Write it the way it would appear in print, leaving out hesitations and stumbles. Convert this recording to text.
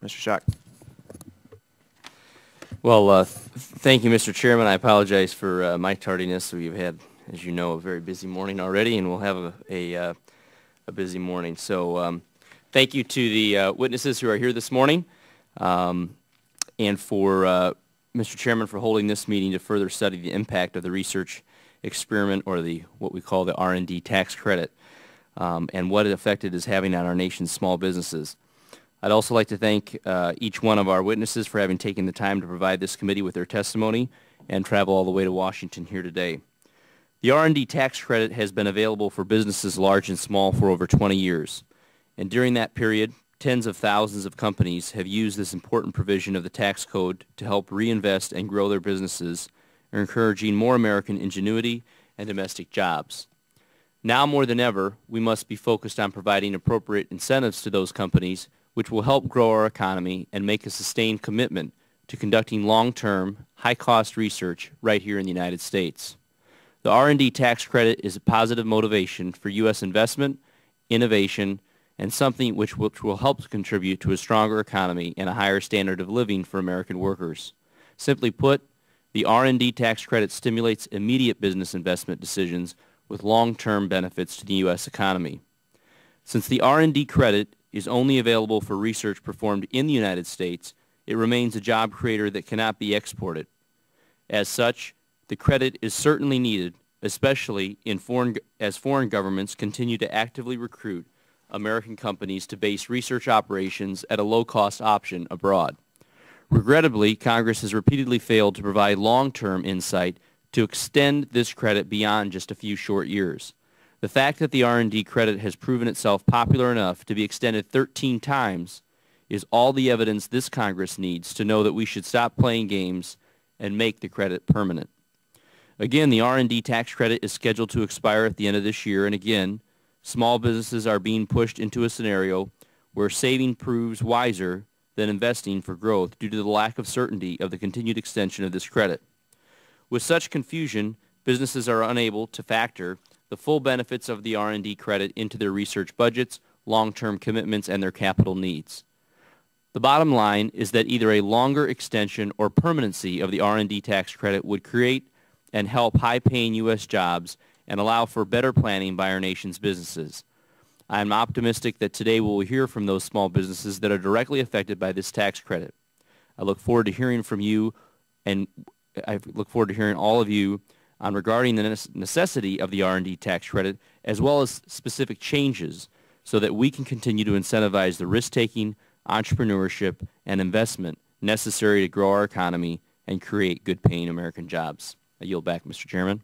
Mr. Schock. Well, thank you, Mr. Chairman. I apologize for my tardiness. We've had, as you know, a very busy morning already, and we'll have a busy morning. So thank you to the witnesses who are here this morning, and for Mr. Chairman for holding this meeting to further study the impact of the research experiment, or what we call the R&D tax credit, and what effect it is having on our nation's small businesses. I'd also like to thank each one of our witnesses for having taken the time to provide this committee with their testimony and travel all the way to Washington here today. The R&D tax credit has been available for businesses large and small for over 20 years. And during that period, tens of thousands of companies have used this important provision of the tax code to help reinvest and grow their businesses, encouraging more American ingenuity and domestic jobs. Now more than ever, we must be focused on providing appropriate incentives to those companies, which will help grow our economy and make a sustained commitment to conducting long-term, high-cost research right here in the United States. The R&D tax credit is a positive motivation for U.S. investment, innovation, and something which will help to contribute to a stronger economy and a higher standard of living for American workers. Simply put, the R&D tax credit stimulates immediate business investment decisions with long-term benefits to the U.S. economy. Since the R&D credit is only available for research performed in the United States, it remains a job creator that cannot be exported. As such, the credit is certainly needed, especially as foreign governments continue to actively recruit American companies to base research operations at a low-cost option abroad. Regrettably, Congress has repeatedly failed to provide long-term insight to extend this credit beyond just a few short years. The fact that the R&D credit has proven itself popular enough to be extended 13 times is all the evidence this Congress needs to know that we should stop playing games and make the credit permanent. Again, the R&D tax credit is scheduled to expire at the end of this year, and again, small businesses are being pushed into a scenario where saving proves wiser than investing for growth due to the lack of certainty of the continued extension of this credit. With such confusion, businesses are unable to factor the full benefits of the R&D credit into their research budgets, long-term commitments, and their capital needs. The bottom line is that either a longer extension or permanency of the R&D tax credit would create and help high-paying U.S. jobs and allow for better planning by our nation's businesses. I am optimistic that today we will hear from those small businesses that are directly affected by this tax credit. I look forward to hearing from you, and I look forward to hearing all of you regarding the necessity of the R&D tax credit, as well as specific changes so that we can continue to incentivize the risk-taking, entrepreneurship, and investment necessary to grow our economy and create good-paying American jobs. I yield back, Mr. Chairman.